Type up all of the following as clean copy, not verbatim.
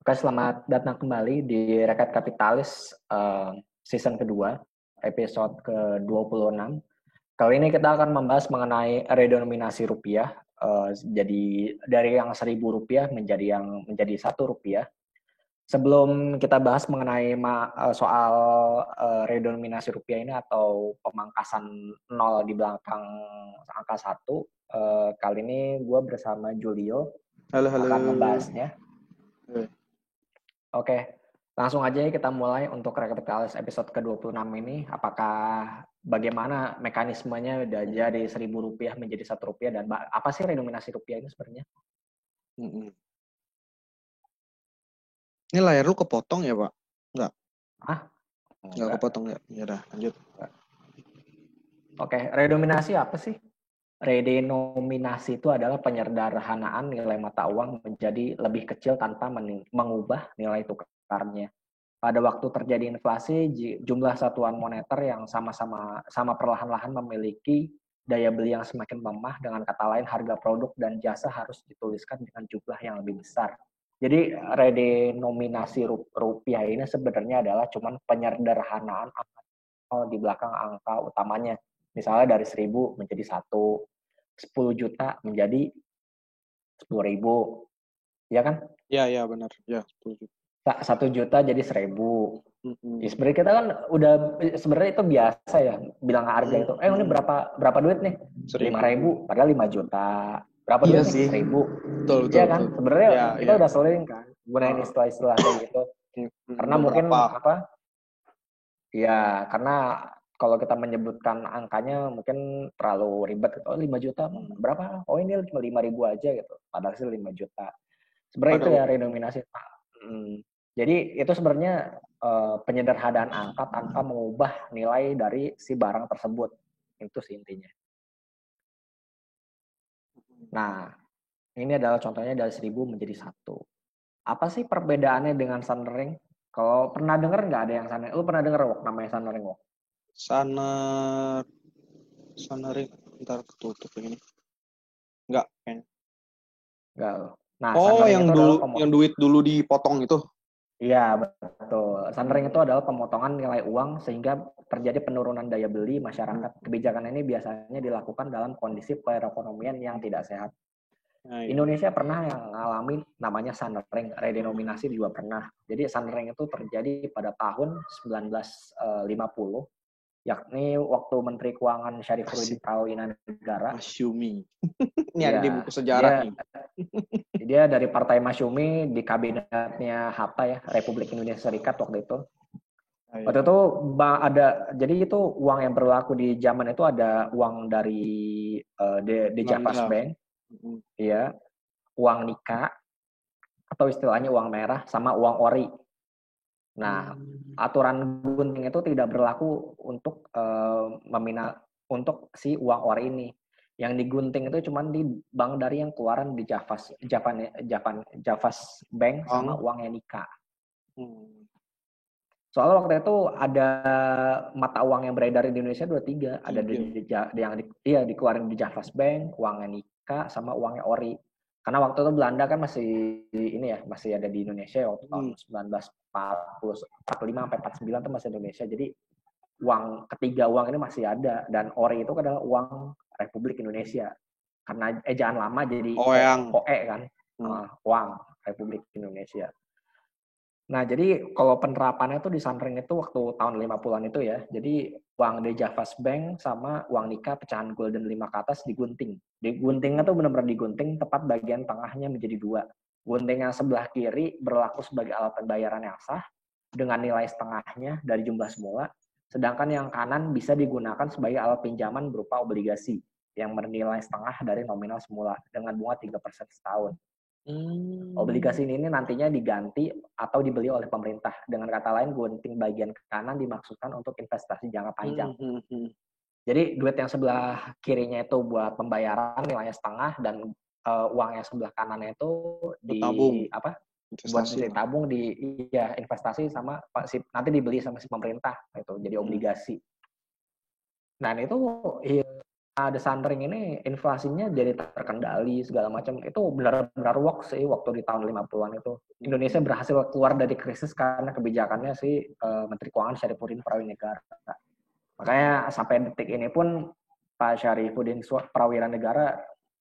Oke, selamat datang kembali di Rakyat Kapitalis season kedua, episode ke-26. Kali ini kita akan membahas mengenai redenominasi rupiah. Jadi dari yang Rp1.000 menjadi Rp1. Sebelum kita bahas mengenai soal redenominasi rupiah ini atau pemangkasan nol di belakang angka 1, kali ini gue bersama Julio Halo. akan membahasnya. Eh, Oke, langsung aja kita mulai untuk Rekapitalis episode ke-26 ini. Apakah bagaimana mekanismenya dari Rp1.000 menjadi Rp1 dan apa sih redenominasi rupiah ini sebenarnya? Ini layar lu kepotong ya, Pak? Enggak Enggak. kepotong ya? Ya udah, lanjut. Oke, redenominasi apa sih? Redenominasi itu adalah penyederhanaan nilai mata uang menjadi lebih kecil tanpa mengubah nilai tukarnya. Pada waktu terjadi inflasi, jumlah satuan moneter yang sama perlahan-lahan memiliki daya beli yang semakin lemah. Dengan kata lain, harga produk dan jasa harus dituliskan dengan jumlah yang lebih besar. Jadi redenominasi rupiah ini sebenarnya adalah cuman penyederhanaan di belakang angka utamanya. Misalnya dari 1.000 menjadi 1, 10 juta menjadi 10.000, ya kan? Ya benar. Ya, 10 juta. 1 juta jadi 1.000. Ya, sebenarnya kita kan udah sebenarnya itu biasa ya bilang harga itu. Ini berapa duit nih? 5.000, padahal 5 juta. Berapa duit nih? 1.000. Betul. Iya kan? Sebenarnya kita udah sering kan gunain istilah-istilah kayak gitu. Karena mungkin ya karena kalau kita menyebutkan angkanya mungkin terlalu ribet. 5 juta berapa? Ini cuma 5.000 aja gitu. Padahal sih 5 juta. Sebenarnya itu ya redenominasi. Jadi itu sebenarnya penyederhanaan angka tanpa mengubah nilai dari si barang tersebut. Itu sih intinya. Nah, ini adalah contohnya dari 1.000 menjadi 1. Apa sih perbedaannya dengan Sunring? Kalau pernah dengar nggak ada yang Sunring? Lu pernah dengar Wok, namanya Sunring Wok? Sunring, ntar ketutup ini. Enggak, kayaknya. Enggak. Nah, yang duit dulu dipotong itu. Iya, betul. Sunring itu adalah pemotongan nilai uang sehingga terjadi penurunan daya beli masyarakat. Kebijakan ini biasanya dilakukan dalam kondisi perekonomian yang tidak sehat. Indonesia pernah yang ngalamin namanya Sunring, redenominasi juga pernah. Jadi Sunring itu terjadi pada tahun 1950, yakni waktu Menteri Keuangan Syarifudin Tarumanegara. Masyumi. Ini ada di buku sejarah nih. Dia dari Partai Masyumi di kabinetnya Hatta ya, Republik Indonesia Serikat waktu itu. Waktu itu jadi itu uang yang berlaku di zaman itu ada uang dari Javas Bank, ya, uang Nika atau istilahnya uang merah sama uang ori. Nah, aturan gunting itu tidak berlaku untuk untuk si uang ori ini. Yang digunting itu cuma di bank dari yang keluaran di Javas Bank sama uangnya Nika. Soalnya waktu itu ada mata uang yang beredar di Indonesia 23, ada yang dikeluarin di Javas Bank, uangnya Nika sama uangnya ori. Karena waktu itu Belanda kan masih ada di Indonesia waktu tahun 1945 sampai 49 itu masih Indonesia. Jadi ketiga uang ini masih ada dan ori itu adalah uang Republik Indonesia. Karena ejaan lama jadi OE kan. Uang Republik Indonesia. Nah, jadi kalau penerapannya itu di Sunring itu waktu tahun 50-an itu ya. Jadi uang di Javas Bank sama uang Nika pecahan golden 5 ke atas digunting. Diguntingnya tuh benar-benar digunting, tepat bagian tengahnya menjadi 2. Gunting yang sebelah kiri berlaku sebagai alat pembayaran yang sah dengan nilai setengahnya dari jumlah semula. Sedangkan yang kanan bisa digunakan sebagai alat pinjaman berupa obligasi yang bernilai setengah dari nominal semula dengan bunga 3% setahun. Obligasi ini nantinya diganti atau dibeli oleh pemerintah. Dengan kata lain, gunting bagian kanan dimaksudkan untuk investasi jangka panjang. Jadi duit yang sebelah kirinya itu buat pembayaran nilainya setengah dan uang yang sebelah kanannya itu buat ditabung di investasi sama nanti dibeli sama si pemerintah itu jadi obligasi. Dan itu ada Sunring ini inflasinya jadi terkendali segala macam. Itu benar-benar work sih waktu di tahun 50-an itu. Indonesia berhasil keluar dari krisis karena kebijakannya si Menteri Keuangan Syarifudin Prawijaya. Makanya sampai detik ini pun Pak Syarifudin Prawijaya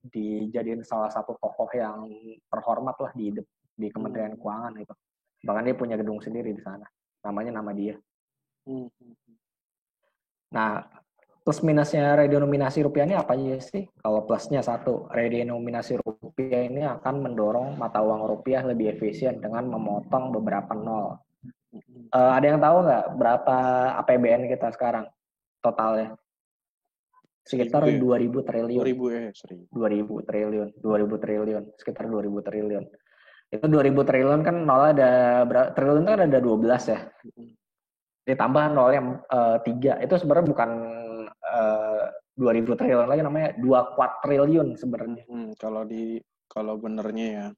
dijadiin salah satu tokoh yang terhormat lah di Kementerian Keuangan itu. Bahkan dia punya gedung sendiri di sana. Namanya nama dia. Nah, plus minusnya redenominasi rupiah ini apa aja sih? Kalau plusnya satu, redenominasi rupiah ini akan mendorong mata uang rupiah lebih efisien dengan memotong beberapa nol. Ada yang tahu nggak berapa APBN kita sekarang totalnya? Sekitar 2.000 triliun. 2.000 triliun. Sekitar 2.000 triliun. Itu 2.000 triliun kan nolnya ada berapa? Triliun kan ada 12 ya. Ditambah nolnya 3. Itu sebenarnya bukan 2.000 triliun lagi, namanya 2 kuadriliun sebenarnya. Kalau benernya ya.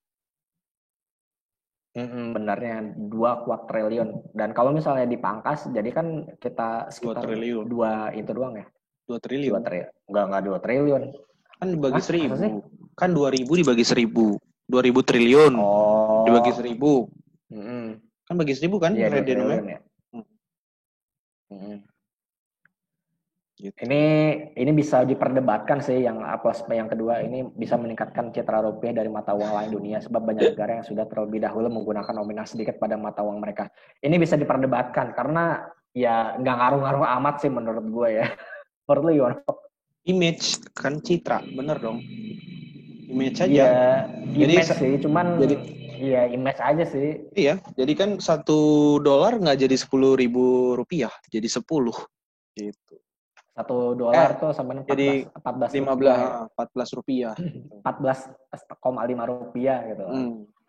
Benernya 2 kuadriliun. Dan kalau misalnya dipangkas, jadi kan kita sekitar 2 itu doang ya. 2 triliun. Enggak 2 triliun. Kan dibagi 1.000. Kan 2.000 dibagi 1.000. 2.000 triliun. Dibagi 1.000. Kan bagi 1.000 kan? Iya, 2 triliun ya. Gitu. Ini bisa diperdebatkan sih yang plus yang kedua, ini bisa meningkatkan citra rupiah dari mata uang lain dunia sebab banyak negara yang sudah terlebih dahulu menggunakan nominal sedikit pada mata uang mereka. Ini bisa diperdebatkan karena ya nggak ngaruh-ngaruh amat sih menurut gue ya. Menurut lu gimana? Image kan citra, bener dong. Image aja. Iya, image sih, cuman iya image aja sih. Iya, jadi kan $1 nggak jadi 10.000 rupiah, jadi 10 gitu. $1 tuh sama 14 rupiah. 14,5 rupiah gitu.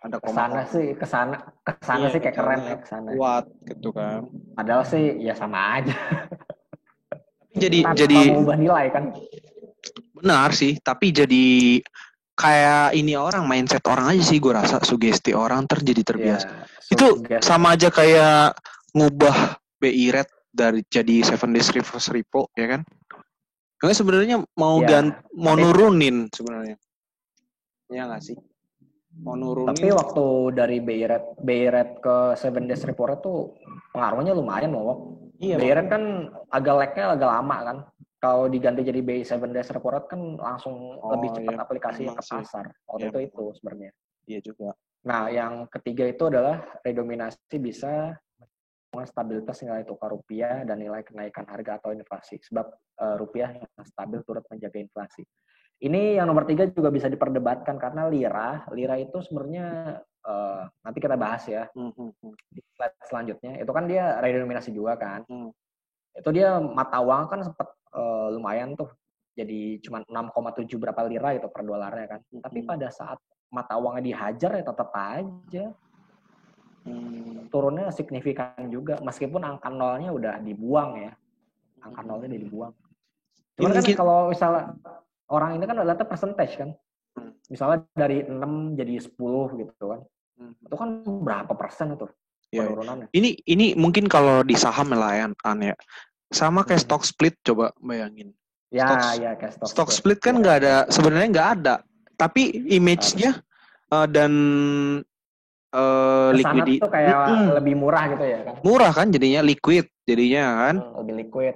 Ada kesana iya, sih kayak keren ya kesana. Kuat gitu kan. Padahal sih ya sama aja. jadi mengubah nilai kan. Benar sih, tapi jadi kayak ini orang, mindset orang aja sih gue rasa, sugesti orang terbiasa. Itu sama aja kayak ngubah BI rate dari jadi 7 days reverse repo ya kan? Karena sebenarnya mau nurunin sebenarnya. Ya nggak sih? Mau nurunin. Tapi waktu dari BI rate ke 7 days repo rate tuh pengaruhnya lumayan loh. Iya, BI rate kan agak lama kan. Kalau diganti jadi BI 7 days repo rate kan langsung lebih cepat aplikasinya ke pasar. Waktu itu sebenarnya. Iya juga. Nah, yang ketiga itu adalah redominasi bisa stabilitas nilai tukar rupiah dan nilai kenaikan harga atau inflasi. Sebab rupiah yang stabil turut menjaga inflasi. Ini yang nomor 3 juga bisa diperdebatkan karena lira itu sebenarnya nanti kita bahas ya di slide selanjutnya. Itu kan dia redenominasi juga kan. Itu dia mata uang kan sempat lumayan tuh. Jadi cuma 6,7 berapa lira itu per dolarnya kan. Tapi pada saat mata uangnya dihajar ya tetap aja turunnya signifikan juga meskipun angka nolnya udah dibuang ya. Angka nolnya udah dibuang. Cuman kan kalau misalnya orang ini kan adalah percentage kan. Misalnya dari 6 jadi 10 gitu kan. Itu kan berapa persen itu penurunannya. Ini mungkin kalau di saham lah ya. Sama kayak stock split, coba bayangin. Kayak stock split kan sebenarnya nggak ada. Tapi image-nya dan liquidity tuh kayak lebih murah gitu ya kan. Murah kan jadinya, liquid jadinya kan. Lebih liquid.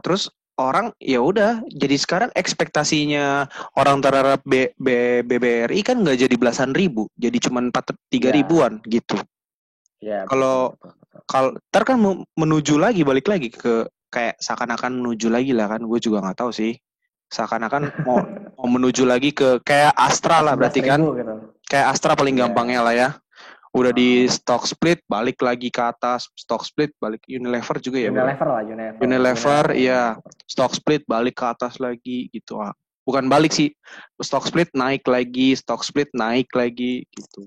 Terus orang ya udah, jadi sekarang ekspektasinya orang terhadap BBRI kan nggak jadi belasan ribu, jadi cuma 3 ribuan gitu. Kalau ntar kan menuju lagi, balik lagi ke kayak seakan-akan menuju lagi lah kan, gue juga nggak tahu sih. Seakan-akan mau menuju lagi ke kayak Astra lah berarti kan. Gitu. Kayak Astra paling gampangnya lah ya. Udah di stock split, balik lagi ke atas, stock split, balik Unilever juga ya. Unilever, iya. Stock split, balik ke atas lagi gitu. Bukan balik sih, stock split naik lagi, stock split naik lagi gitu.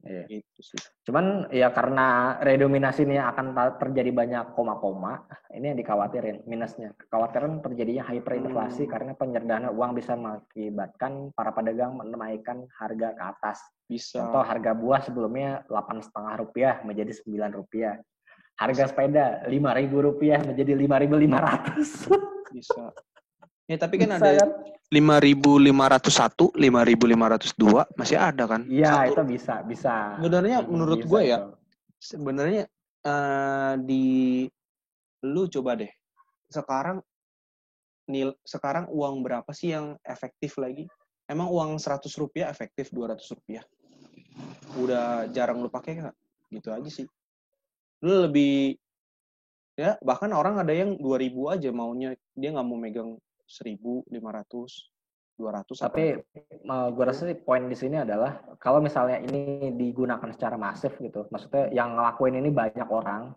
Gitu sih. Cuman ya karena redominasi ini akan terjadi banyak koma-koma, ini yang dikhawatirin minusnya. Kekhawatiran terjadinya hyperinflasi karena penyerdanaan uang bisa mengakibatkan para pedagang menaikkan harga ke atas. Contoh harga buah sebelumnya 8,5 rupiah menjadi 9 rupiah. Harga sepeda 5.000 rupiah menjadi 5.500. Bisa. Ya tapi kan ada kan? 5.501, 5.502 masih ada kan? Iya, itu bisa. Sebenarnya menurut gue ya, sebenarnya lu coba deh. Sekarang uang berapa sih yang efektif lagi? Emang uang 100 rupiah efektif 200 rupiah? Udah jarang lu pakai nggak? Gitu aja sih. Lu lebih, ya bahkan orang ada yang 2.000 aja maunya. Dia nggak mau megang 1.500, 200. Tapi gue rasa sih poin di sini adalah kalau misalnya ini digunakan secara masif gitu, maksudnya yang ngelakuin ini banyak orang,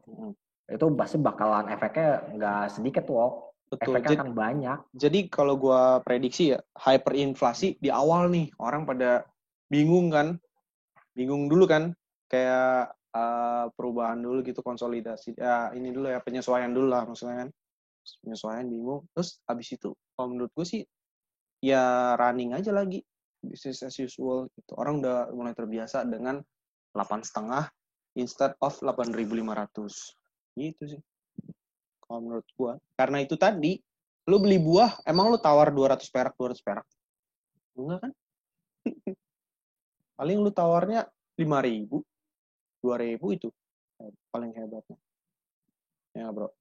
itu pasti bakalan efeknya nggak sedikit tuh. Betul. Efeknya akan banyak. Jadi kalau gue prediksi ya, hyperinflasi di awal nih, orang pada bingung kan. Bingung dulu kan. Kayak perubahan dulu gitu, konsolidasi. Ya ini dulu ya, penyesuaian dulu lah maksudnya kan. Penyesuaian bingung. Terus abis itu, kalau menurut gue sih, ya running aja lagi. Business as usual gitu. Orang udah mulai terbiasa dengan 8,5 instead of 8.500. Gitu sih. Kalau menurut gua. Karena itu tadi, lu beli buah, emang lu tawar 200 perak. Enggak kan? Paling lu tawarnya 5.000, 2.000 itu. Paling hebatnya. Ya, bro.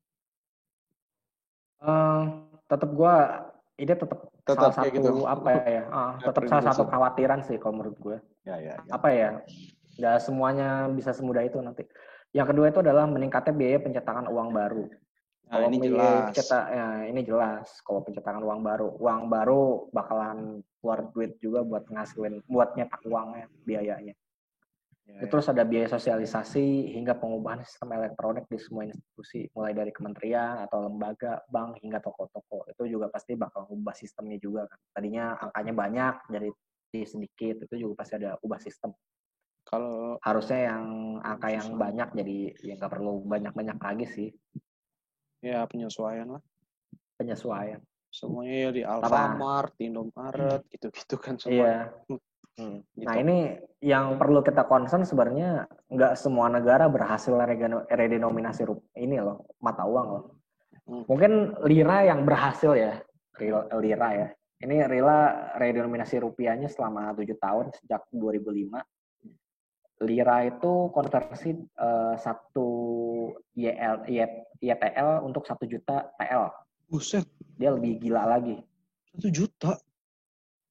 Tetap gua, ini tetap salah satu gitu. Tetap salah satu kekhawatiran sih kalau menurut gue. Ya. Apa ya? Nggak semuanya bisa semudah itu nanti. Yang kedua itu adalah meningkatnya biaya pencetakan uang baru. Nah, ini jelas. Ini jelas. Kalau pencetakan uang baru bakalan keluar duit juga buat nyetak uangnya, biayanya. Terus ada biaya sosialisasi hingga pengubahan sistem elektronik di semua institusi, mulai dari kementerian atau lembaga, bank hingga toko-toko. Itu juga pasti bakal ubah sistemnya juga kan. Tadinya angkanya banyak jadi sedikit, itu juga pasti ada ubah sistem. Kalau harusnya yang angka yang banyak jadi ya nggak perlu banyak-banyak lagi sih. Ya penyesuaian lah. Penyesuaian. Semuanya ya di Alfamart, Indomaret, gitu-gitu kan semua. Iya. Gitu. Nah ini yang perlu kita concern sebenarnya nggak semua negara berhasil redenominasi ini loh, mata uang loh. Mungkin lira yang berhasil ya, lira ya. Ini lira redenominasi rupiahnya selama 7 tahun sejak 2005. Lira itu konversi 1 YTL untuk 1 juta TL. Buset. Dia lebih gila lagi. 1 juta?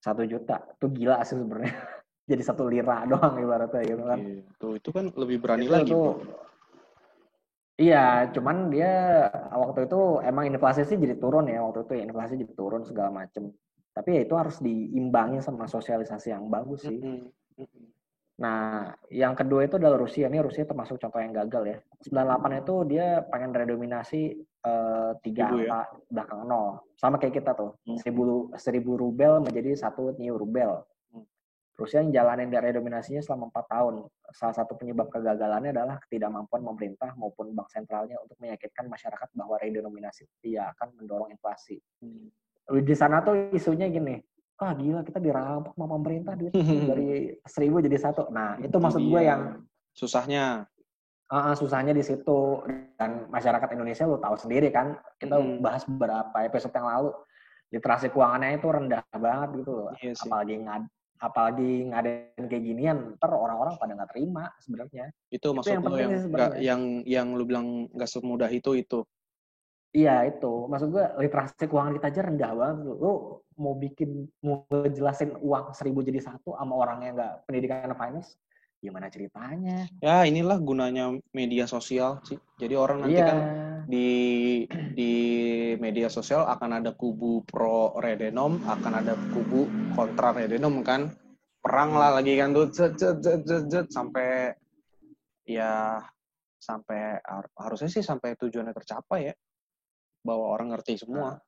1 juta. Itu gila sih sebenarnya. Jadi 1 lira doang ibaratnya gitu kan. Itu kan lebih berani lagi, bro. Iya, cuman dia waktu itu emang inflasi sih jadi turun ya. Waktu itu inflasi jadi turun segala macem. Tapi ya itu harus diimbangi sama sosialisasi yang bagus sih. Nah, yang kedua itu adalah Rusia. Ini Rusia termasuk contoh yang gagal ya. 98 itu dia pengen redominasi 3 angka belakang 0. Sama kayak kita tuh. 1.000 rubel menjadi 1 new rubel. Rusia yang jalanin redominasinya selama 4 tahun. Salah satu penyebab kegagalannya adalah ketidakmampuan pemerintah maupun bank sentralnya untuk meyakinkan masyarakat bahwa redenominasi tidak akan mendorong inflasi. Di sana tuh isunya gini, gila kita dirampok sama pemerintah duit dari 1.000 jadi 1. Nah itu maksud gue yang susahnya. Susahnya di situ. Dan masyarakat Indonesia lo tahu sendiri kan, kita bahas beberapa episode yang lalu, literasi keuangannya itu rendah banget gitu loh. Iya, apalagi ngadain kayak ginian, ntar orang-orang pada nggak terima sebenarnya. Itu maksud yang penting yang lu bilang nggak semudah itu. Iya itu, maksud gue literasi keuangan kita aja rendah banget. Lu mau ngejelasin uang 1.000 jadi 1 sama orang yang nggak pendidikan finance, gimana ceritanya? Ya inilah gunanya media sosial sih. Jadi orang nanti kan di media sosial akan ada kubu pro redenom, akan ada kubu kontra redenom kan. Perang lah lagi kan tuh sampai harusnya sih sampai tujuannya tercapai ya. Bahwa orang ngerti semua.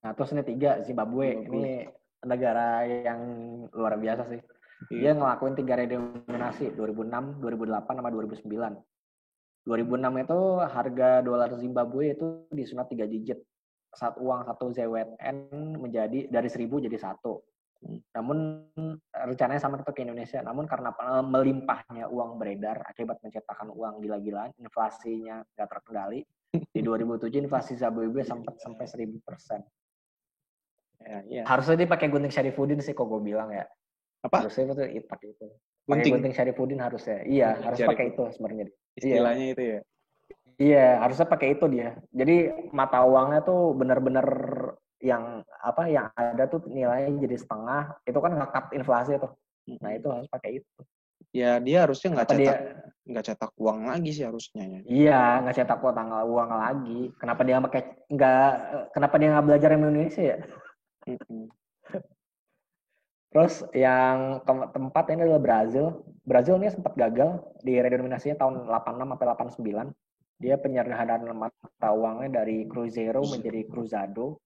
Nah terus ini 3, Zimbabwe. Ini negara yang luar biasa sih. Dia ngelakuin 3 redenominasi 2006, 2008 sama 2009. 2006 itu harga dolar Zimbabwe itu disunat 3 digit. Saat uang 1 ZWN menjadi dari 1.000 jadi 1. Namun rencananya sama ke Indonesia. Namun karena melimpahnya uang beredar akibat mencetakan uang gila-gilaan, inflasinya nggak terkendali. Di 2007 inflasi Zimbabwe sampai 1.000%. Ya, iya. Harusnya dia pakai Gunting Syarifudin sih, kok gue bilang ya. Apa? Harusnya itu pakai itu. Pakai Gunting Syarifudin harusnya. Iya, harus pakai itu sebenarnya. Istilahnya itu ya. Iya, harusnya pakai itu dia. Jadi mata uangnya tuh benar-benar yang apa yang ada tuh nilainya jadi setengah. Itu kan ngekat inflasi tuh. Nah, itu harus pakai itu. Ya, dia harusnya nggak cetak uang lagi sih harusnya ya. Iya, nggak cetak uang lagi. Kenapa dia nggak belajar Indonesia ya? Terus yang keempat ini adalah Brazil. Brazil ini sempat gagal di redenominasinya tahun 86 sampai 89. Dia penyederhanaan mata uangnya dari Cruzeiro menjadi Cruzado.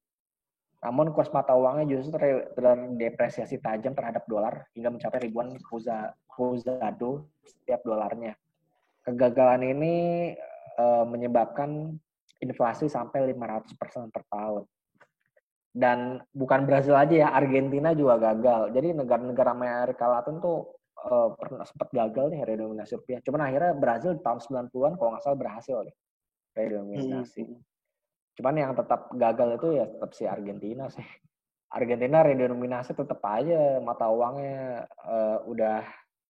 Namun kurs mata uangnya justru terdepresiasi tajam terhadap dolar hingga mencapai ribuan Cruzado setiap dolarnya. Kegagalan ini menyebabkan inflasi sampai 500% per tahun. Dan bukan Brazil aja ya, Argentina juga gagal. Jadi negara-negara Amerika Latin tuh pernah sempat gagal nih redenominasi rupiah. Cuman akhirnya Brazil tahun 90-an kalau nggak salah berhasil deh redenominasi. Cuman yang tetap gagal itu ya tetap si Argentina sih. Argentina redenominasi tetap aja mata uangnya udah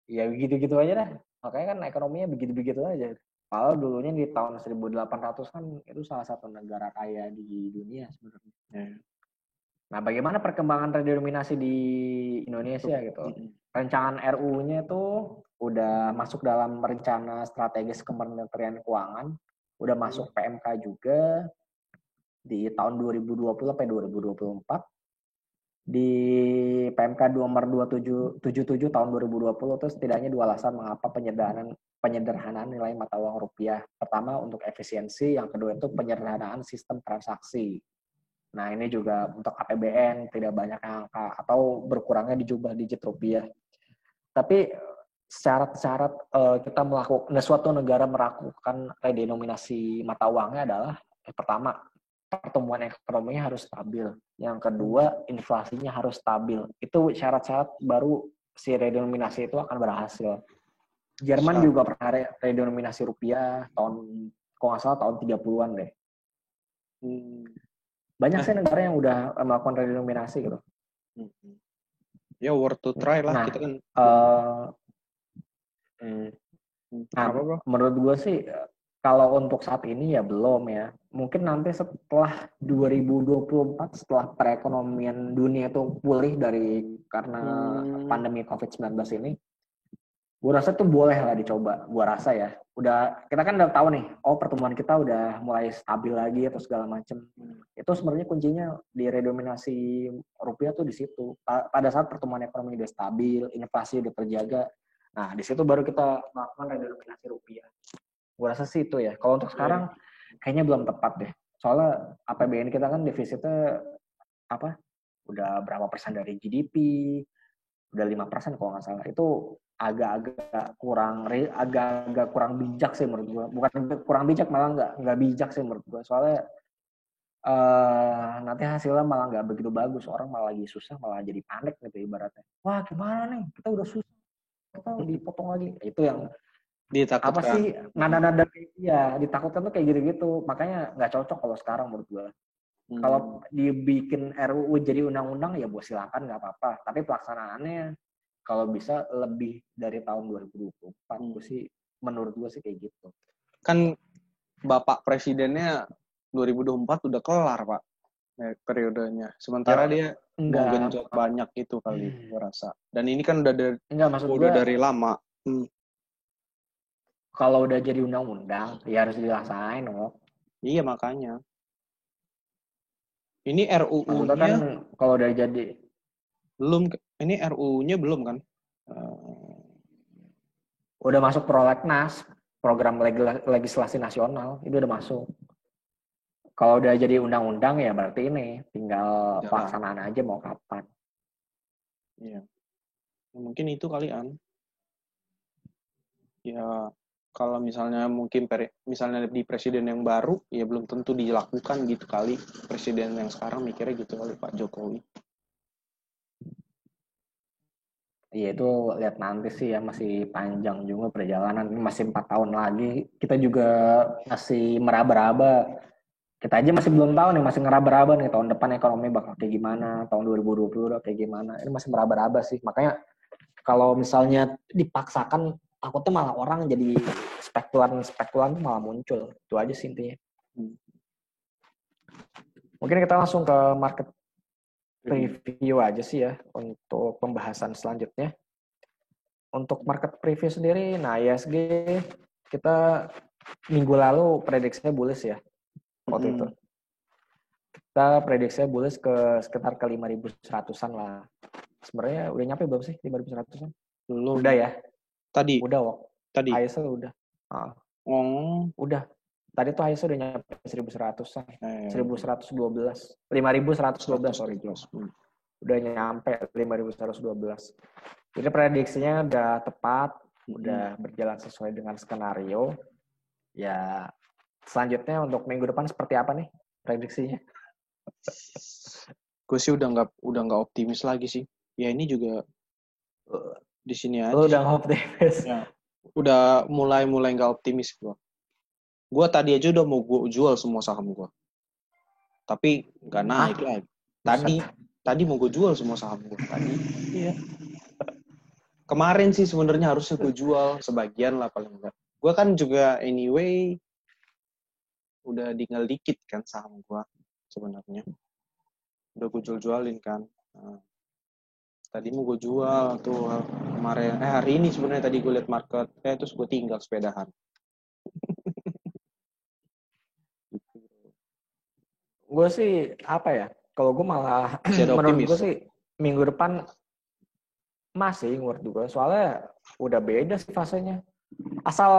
ya begitu-gitu aja dah. Makanya kan ekonominya begitu-begitu aja. Padahal dulunya di tahun 1800 kan itu salah satu negara kaya di dunia sebenarnya. Nah, bagaimana perkembangan redenominasi di Indonesia gitu? Rancangan RUU-nya itu udah masuk dalam rencana strategis Kementerian Keuangan, udah masuk PMK juga di tahun 2020 sampai 2024. Di PMK nomor 277 tahun 2020 itu setidaknya 2 alasan mengapa penyederhanaan nilai mata uang rupiah. Pertama untuk efisiensi, yang kedua itu penyederhanaan sistem transaksi. Nah, ini juga untuk APBN tidak banyak angka atau berkurangnya di jumlah digit rupiah. Tapi syarat-syarat kita melakukan suatu negara melakukan redenominasi mata uangnya adalah yang pertama, pertumbuhan ekonominya harus stabil. Yang kedua, inflasinya harus stabil. Itu syarat-syarat baru si redenominasi itu akan berhasil. Jerman juga pernah redenominasi rupiah kalau nggak salah tahun 30-an deh. Banyak sih negara yang udah melakukan redenominasi gitu. Ya worth to try lah. Kita kan. Menurut gue sih kalau untuk saat ini ya belum ya. Mungkin nanti setelah 2024, setelah perekonomian dunia itu pulih karena pandemi COVID-19 ini, gue rasa tuh boleh lah dicoba. Gue rasa ya. Kita kan udah tahu nih, pertumbuhan kita udah mulai stabil lagi atau segala macam. Itu sebenarnya kuncinya di redenominasi rupiah tuh di situ. Pada saat pertumbuhan ekonomi udah stabil, inflasi udah terjaga, nah di situ baru kita melakukan redenominasi rupiah. Gue rasa sih itu ya. Kalau untuk sekarang kayaknya belum tepat deh. Soalnya APBN kita kan defisitnya udah berapa persen dari GDP, udah 5% kalau nggak salah. Itu agak-agak kurang bijak sih menurut gue. Bukan kurang bijak, malah nggak bijak sih menurut gue. Soalnya nanti hasilnya malah nggak begitu bagus. Orang malah lagi susah, malah jadi panik gitu ibaratnya. Wah gimana nih, kita udah susah, kita dipotong lagi. Itu yang ditakutkan. Apa sih nada-nada ya ditakutkan tuh kayak gitu-gitu. Makanya nggak cocok kalau sekarang menurut gue. Kalau dibikin RUU jadi undang-undang ya silakan nggak apa-apa. Tapi pelaksanaannya kalau bisa lebih dari tahun 2024 sih menurut gue sih kayak gitu. Kan Bapak Presidennya 2024 udah kelar Pak periodenya. Sementara dia mau genjot banyak itu kali gue rasa. Dan ini kan udah dari lama. Kalau udah jadi undang-undang ya harus dilaksanain kok. Iya makanya. Ini RUU-nya kan kalau udah jadi belum. Ini RUU-nya belum kan? Udah masuk prolegnas, program legislasi nasional, itu udah masuk. Kalau udah jadi undang-undang ya berarti ini tinggal pelaksanaan aja mau kapan. Iya. Mungkin itu kalian. Ya kalau misalnya misalnya di presiden yang baru ya belum tentu dilakukan gitu kali. Presiden yang sekarang mikirnya gitu kali Pak Jokowi. Iya itu lihat nanti sih ya, masih panjang juga perjalanan, masih 4 tahun lagi. Kita juga masih meraba-raba Kita aja masih belum tahu nih, masih ngeraba-raba nih tahun depan ekonomi bakal kayak gimana, tahun 2020 udah kayak gimana. Ini masih meraba-raba sih. Makanya kalau misalnya dipaksakan, takutnya malah orang jadi spekulan malah muncul. Itu aja sih intinya. Mungkin kita langsung ke market preview aja sih ya untuk pembahasan selanjutnya. Untuk market preview sendiri, nah ISG kita minggu lalu prediksinya bullish ya waktu itu. Kita prediksinya bullish ke sekitar ke 5.100-an lah. Sebenarnya udah nyampe belum sih 5.100-an? Belum. Udah ya? Tadi. Udah, Wok. Tadi. ISO udah. Udah. Tadi tuh ISO udah nyampe 1.100-an. 1.112. 5.112, sorry. Udah nyampe 5.112. Jadi prediksinya udah tepat, udah berjalan sesuai dengan skenario. Ya, selanjutnya untuk minggu depan seperti apa nih prediksinya? Gue sih udah nggak optimis lagi sih. Ya ini juga di sini aja. Lu udah nggak optimis? Ya, udah mulai nggak optimis gue. Gue tadi aja udah mau gue jual semua saham gue, tapi nggak naik lagi. Tadi mau gue jual semua saham gue tadi. Iya. Kemarin sih sebenarnya harusnya gue jual sebagian lah paling enggak. Gue kan juga anyway udah tinggal dikit kan saham gue sebenarnya. Udah gue jualin kan. Nah, tadi mau gue jual tuh kemarin. Hari ini sebenarnya tadi gue liat market. Terus gue tinggal sepedahan. Gue sih apa ya? Kalau gue malah menurut gue sih minggu depan masih menurut gue. Soalnya udah beda sih fasenya. Asal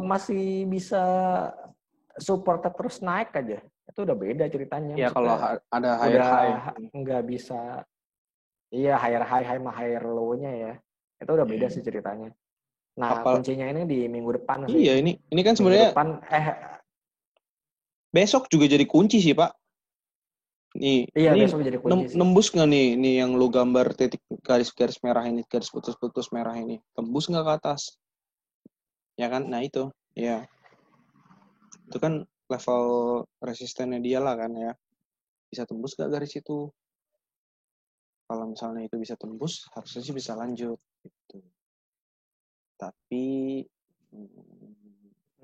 masih bisa support terus naik aja, itu udah beda ceritanya. Ya kalau ada higher high nggak bisa. Iya, higher high sama higher low-nya ya. Itu udah beda sih ceritanya. Nah, kuncinya ini di minggu depan sih. Iya, ini kan sebenarnya depan besok juga jadi kunci sih, Pak. Nih, iya, ini besok jadi kunci sih. Nembus nggak nih yang lu gambar titik garis merah ini, garis putus merah ini. Tembus nggak ke atas? Ya kan? Nah itu, ya. Itu kan level resistennya dia lah kan ya. Bisa tembus nggak garis itu? Kalau misalnya itu bisa tembus, harusnya sih bisa lanjut. Gitu. Tapi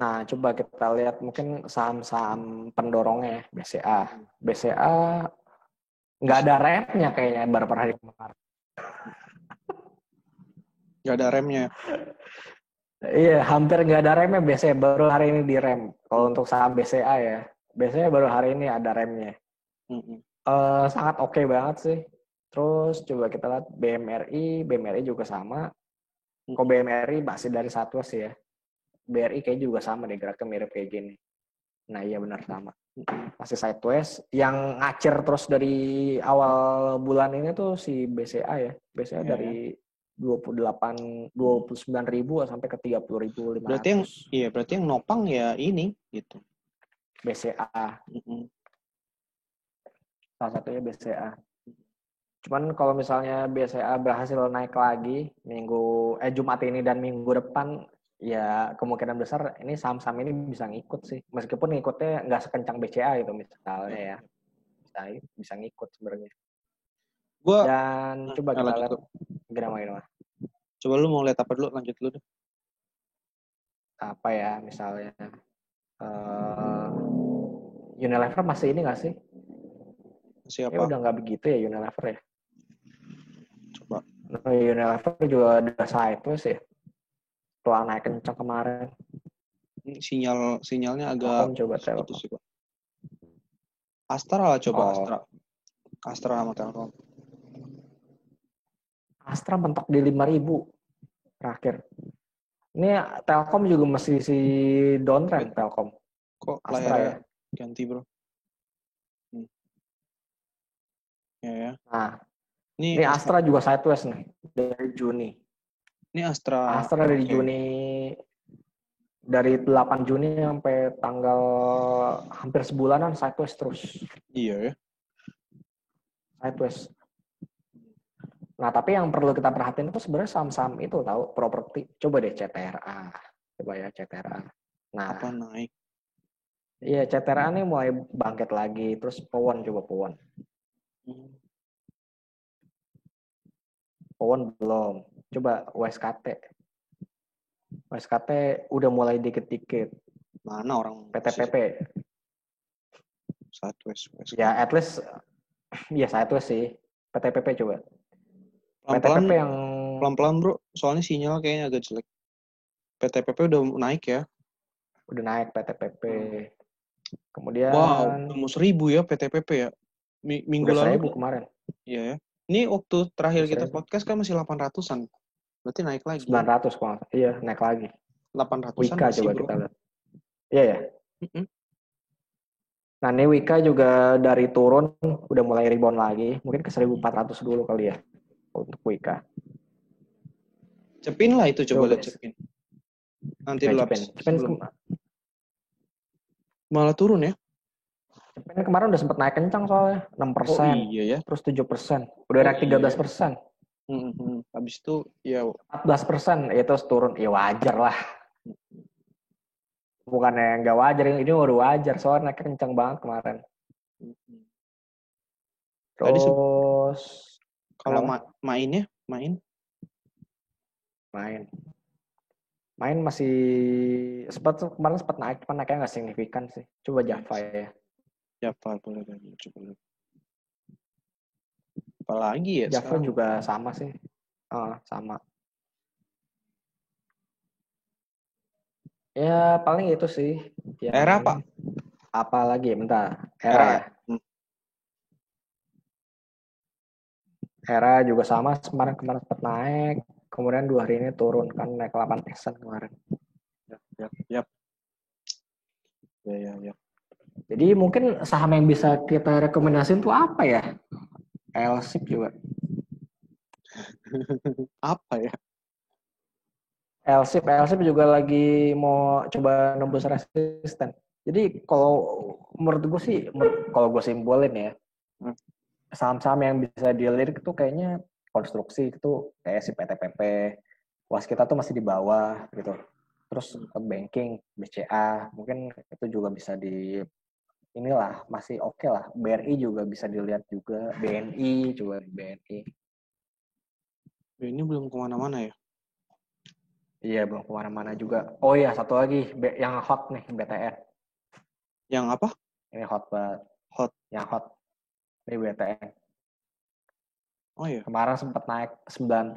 nah, coba kita lihat mungkin saham-saham pendorongnya BCA. BCA nggak ada remnya kayaknya beberapa hari kemarin. Nggak ada remnya. Iya, hampir nggak ada remnya BCA. Baru hari ini di rem. Kalau untuk saham BCA ya, BCA baru hari ini ada remnya. Sangat oke banget sih. Terus coba kita lihat BMRI juga sama. Kok BMRI masih dari satu sih ya. BRI kayaknya juga sama deh, geraknya mirip kayak gini. Nah iya benar sama. Masih sideways. Yang ngacir terus dari awal bulan ini tuh si BCA ya. BCA dari 29.000 sampai ke 30.500. Berarti yang nopang ya ini gitu. BCA. Salah satunya BCA. Cuman kalau misalnya BCA berhasil naik lagi Jumat ini dan minggu depan, ya kemungkinan besar ini saham-saham ini bisa ngikut sih. Meskipun ngikutnya nggak sekencang BCA gitu misalnya ya. Bisa ngikut sebenarnya. Dan coba kita lihat gimana. Coba lu mau lihat apa dulu, lanjut dulu deh. Apa ya misalnya Unilever masih ini nggak sih? Masih apa? Ya udah nggak begitu ya Unilever ya. Coba. Unilever juga udah sideways ya. Setelah naik kencang kemarin. Sinyalnya agak coba putus sih, Pak. Astra lah coba. Astra sama Telkom. Astra mentok di 5.000 terakhir. Ini Telkom juga masih si downtrend Telkom. Kok Astra ya? Ganti bro. Ya. Nah, ini Astra juga sideways nih dari Juni. Ini Astra dari Juni, dari 8 Juni sampai tanggal hampir sebulanan sideways terus. Iya ya. Sideways. Nah, tapi yang perlu kita perhatiin itu sebenarnya saham-saham itu tahu properti. Coba deh CTRA. Coba ya CTRA. Nah, apa naik? Iya, CTRA nih mulai bangkit lagi. Terus Powon coba Powon. Powon belum. Coba WSKT. WSKT udah mulai dikit-dikit. Mana orang PTPP. Southwest. Ya, at least ya Southwest sih. PTPP coba. Pelan-pelan, PTPP yang pelan-pelan bro. Soalnya sinyal kayaknya agak jelek. PTPP udah naik ya. udah naik PTPP. Kemudian Wow, mau 1.000 ya PTPP ya. Minggu udah lalu 1.000 kemarin. Iya ya. Ini waktu terakhir Udah kita 1.000. podcast kan masih 800-an. Berarti naik lagi ya. 900 kok. Iya, naik lagi. 800-an Wika masih coba bro. kita lihat. Iya ya. Nah, ini Wika juga dari turun udah mulai rebound lagi. Mungkin ke 1.400 dulu kali ya untuk Wika. Cepin lah itu, coba lihat Cepin. Nanti dulu Cepin malah turun ya. Cepin kemarin udah sempat naik kencang soalnya 6%. Oh iya ya. Terus 7%. Udah naik 13%. Habis itu ya 14% itu turun. Ya wajar lah. Bukannya nggak wajar, ini udah wajar soalnya naik kencang banget kemarin. Terus kalau main masih kemarin sempat naik, cuman naiknya nggak signifikan sih. Coba Java ya. Java boleh coba. Apalagi ya Java sekarang? juga sama sih. Sama. Ya paling itu sih. Era Pak? Apa lagi? Bentar. Era ya. Era juga sama, kemarin sempat naik, kemudian 2 hari ini turun, kan naik 8% kemarin. Yap. Ya. Jadi mungkin saham yang bisa kita rekomendasiin tuh apa ya? LSIP juga. Apa ya? LSIP juga lagi mau coba nembus resisten. Jadi kalau menurut gue sih, kalau gue simpulin ya, saham-saham yang bisa dilirik itu kayaknya konstruksi itu kayak si PTPP, kita tuh masih di bawah gitu. Terus banking, BCA, mungkin itu juga bisa inilah masih oke lah. BRI juga bisa dilihat juga, BNI juga BNI. BNI belum kemana-mana ya? Iya belum kemana-mana juga. Oh iya satu lagi yang hot nih BTN. Yang apa? Ini hot banget. Yang hot. Ini BTN. Oh iya. Kemarin sempat naik 9%.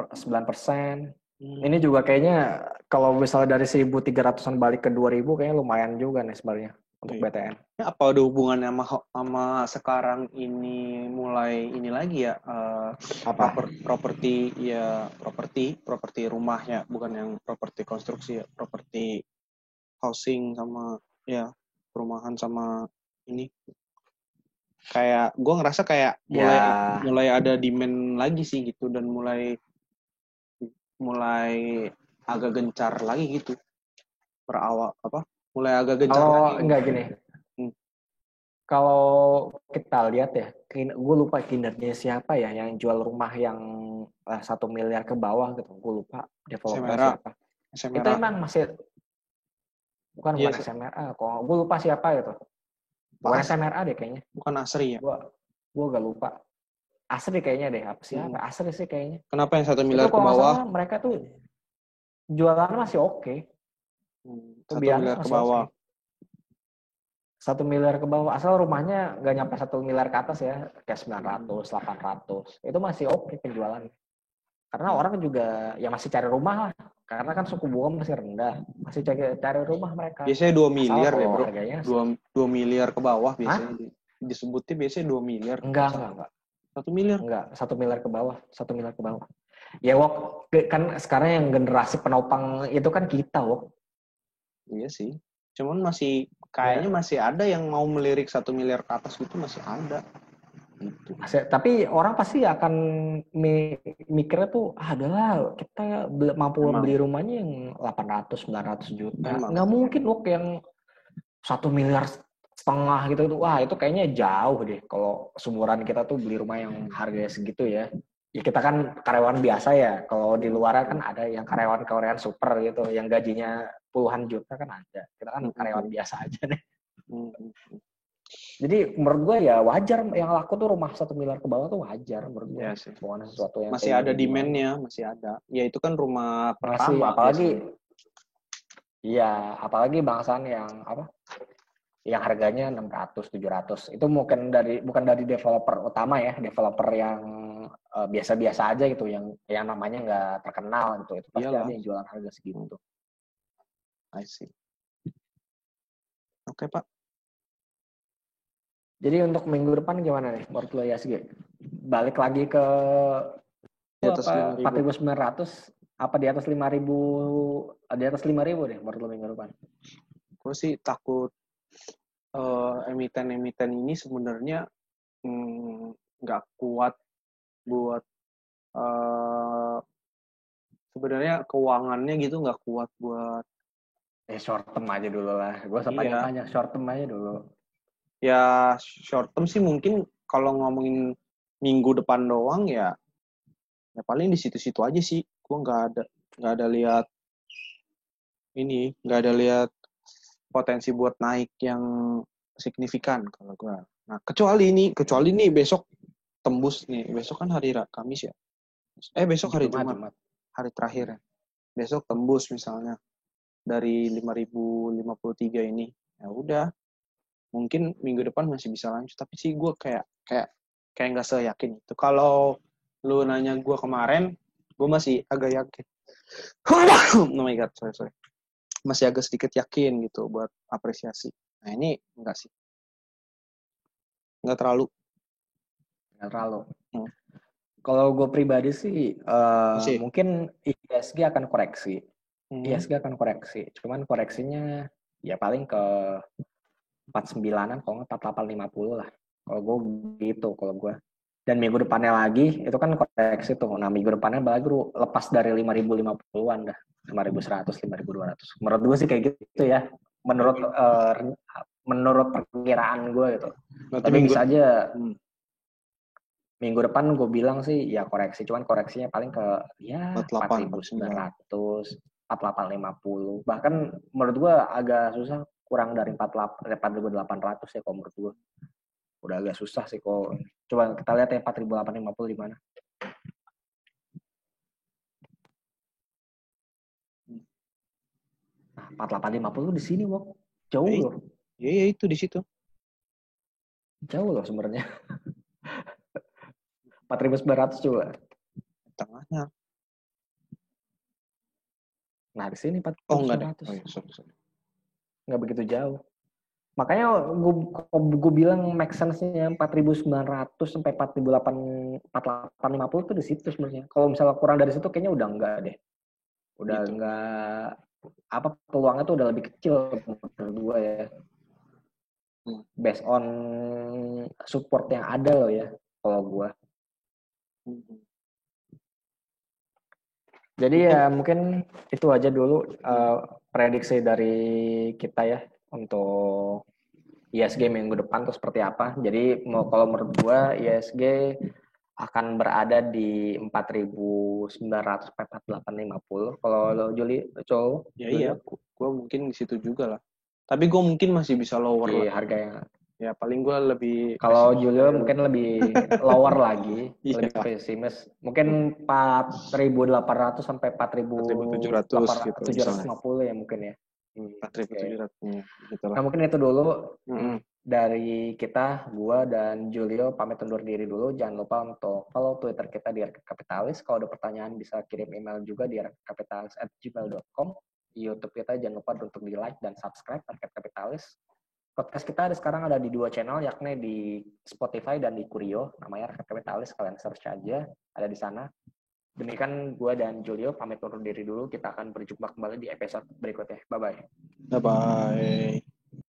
Ini juga kayaknya kalau misalnya dari 1.300-an balik ke 2.000 kayaknya lumayan juga nih sebenarnya untuk BTN. Apa ada hubungannya sama sekarang ini mulai ini lagi ya? Properti rumahnya, bukan yang properti konstruksi ya, properti housing sama ya perumahan sama ini. Kayak gue ngerasa kayak mulai ada demand lagi sih gitu, dan mulai agak gencar lagi gitu. Mulai agak gencar lagi. Enggak gini. Kalau kita lihat ya, gue lupa kinerja siapa ya yang jual rumah yang 1 miliar ke bawah gitu. Gue lupa developer siapa. Itu emang masih bukan SMRA. Kok gue lupa siapa gitu. Bukan SMRA deh kayaknya. Bukan Asri ya? Gue gak lupa. Asri kayaknya deh. Siapa? Asri sih kayaknya. Kenapa yang 1 miliar ke bawah? Salah, mereka tuh jualannya masih oke. 1 miliar ke bawah. 1 miliar ke bawah. Asal rumahnya nggak nyampe 1 miliar ke atas ya. Kayak 900, 800. Itu masih oke penjualannya. Karena orang juga ya masih cari rumah lah. Karena kan suku bunga masih rendah. Masih cari rumah mereka. Biasanya 2 miliar deh bro. Harganya 2 miliar ke bawah biasanya. Disebutnya biasanya 2 miliar. Enggak. 1 miliar? Enggak, 1 miliar ke bawah. 1 miliar ke bawah. Ya Wok, kan sekarang yang generasi penopang itu kan kita Wok. Iya sih. Cuman kayaknya masih ada yang mau melirik 1 miliar ke atas gitu, masih ada. Gitu. Tapi orang pasti akan mikirnya tuh adalah kita mampu beli rumahnya yang 800-900 juta. Nggak mungkin loh yang 1,5 miliar gitu. Wah itu kayaknya jauh deh kalau seumuran kita tuh beli rumah yang harganya segitu ya. Ya kita kan karyawan biasa ya. Kalau di luar kan ada yang karyawan super gitu, yang gajinya puluhan juta kan ada. Kita kan karyawan biasa aja nih. Jadi menurut gue ya wajar yang laku tuh rumah 1 miliar ke bawah tuh wajar menurut gue. Ya sih. Bukan sesuatu yang masih ada demand-nya, masih ada. Ya itu kan rumah masih, pertama apalagi biasanya. iya, apalagi bangsaan yang apa? Yang harganya 600, 700. Itu bukan dari developer utama ya, developer yang biasa-biasa aja gitu, yang namanya nggak terkenal gitu. Itu pasti Iyalah. ada yang jualan harga segitu. I see. Oke, Pak. Jadi untuk minggu depan gimana nih menurut lo ISG? Balik lagi ke Di atas 5.000. 4.900 apa di atas 5.000, di atas 5.000 deh menurut lo minggu depan? Gue sih takut emiten-emiten ini sebenarnya nggak kuat buat sebenarnya keuangannya gitu, nggak kuat buat Short term aja dulu lah. Gue iya. panjang short term aja dulu. Ya short term sih mungkin kalau ngomongin minggu depan doang ya paling di situ-situ aja sih. Gue nggak ada lihat potensi buat naik yang signifikan kalau gue. Nah kecuali nih besok tembus nih, besok kan hari Kamis ya. Besok hari Jumat. Hari terakhir ya. Besok tembus misalnya dari 5.053 ini. Ya udah, mungkin minggu depan masih bisa lanjut, tapi sih gue kayak nggak seyakin itu. Kalau lu nanya gue kemarin, gue masih agak yakin. Oh my god, sorry. Masih agak sedikit yakin gitu buat apresiasi. Nah ini enggak sih. Enggak terlalu. Kalau gue pribadi sih mungkin ISG akan koreksi. ISG akan koreksi. Cuman koreksinya ya paling ke 49-an, kalau nggak 4850 lah. Kalau gue gitu, kalau gue. Dan minggu depannya lagi, itu kan koreksi tuh. Nah, minggu depannya baru lepas dari 5.050-an dah. 5.100, 5.200. Menurut gue sih kayak gitu ya. Menurut perkiraan gue gitu. Berarti tapi bisa aja minggu depan gue bilang sih ya koreksi. Cuman koreksinya paling ke ya 4.900, 4.850. Bahkan menurut gue agak susah kurang dari 4.800 ya kalau menurut gue. Udah agak susah sih kok. Coba kita lihat ya 4.850 di mana. Nah, 4.850 di sini, Wok. Jauh loh. Iya, itu di situ. Jauh loh sebenarnya. 4.900 coba. Tengahnya. Nah, di sini 4.900. Oh, enggak deh. Oh, iya, sorry. Nggak begitu jauh. Makanya gue bilang make sense-nya 4.900 sampai 4.850 tuh di situ sebenarnya. Kalau misalnya kurang dari situ kayaknya udah enggak deh. Udah gitu. Enggak, apa peluangnya tuh udah lebih kecil menurut gue ya. Based on support yang ada loh ya kalau gue. Jadi ya mungkin itu aja dulu prediksi dari kita ya untuk ISG minggu depan tuh seperti apa. Jadi kalau menurut gue ISG akan berada di 4.900 sampai 4.850. Kalau lo Juli, iya, gue mungkin di situ juga lah. Tapi gue mungkin masih bisa lower lah. Harganya. Ya paling gue lebih. Kalau Julio mungkin lebih lower lagi, lebih pesimis. Mungkin 4.800 sampai 4.750 ya mungkin ya. 4.700 gitu lah. Nah mungkin itu dulu dari kita, gua dan Julio pamit undur diri dulu. Jangan lupa untuk follow Twitter kita di Rakyat Kapitalis. Kalau ada pertanyaan bisa kirim email juga di rakyatkapitalis@gmail.com. Di YouTube kita jangan lupa untuk di like dan subscribe Rakyat Kapitalis. Podcast kita sekarang ada di 2 channel, yakni di Spotify dan di Kurio. Namanya Rakyat Kapitalis, kalian search aja, ada di sana. Demikian gue dan Julio pamit undur diri dulu. Kita akan berjumpa kembali di episode berikutnya. Bye-bye. Bye-bye.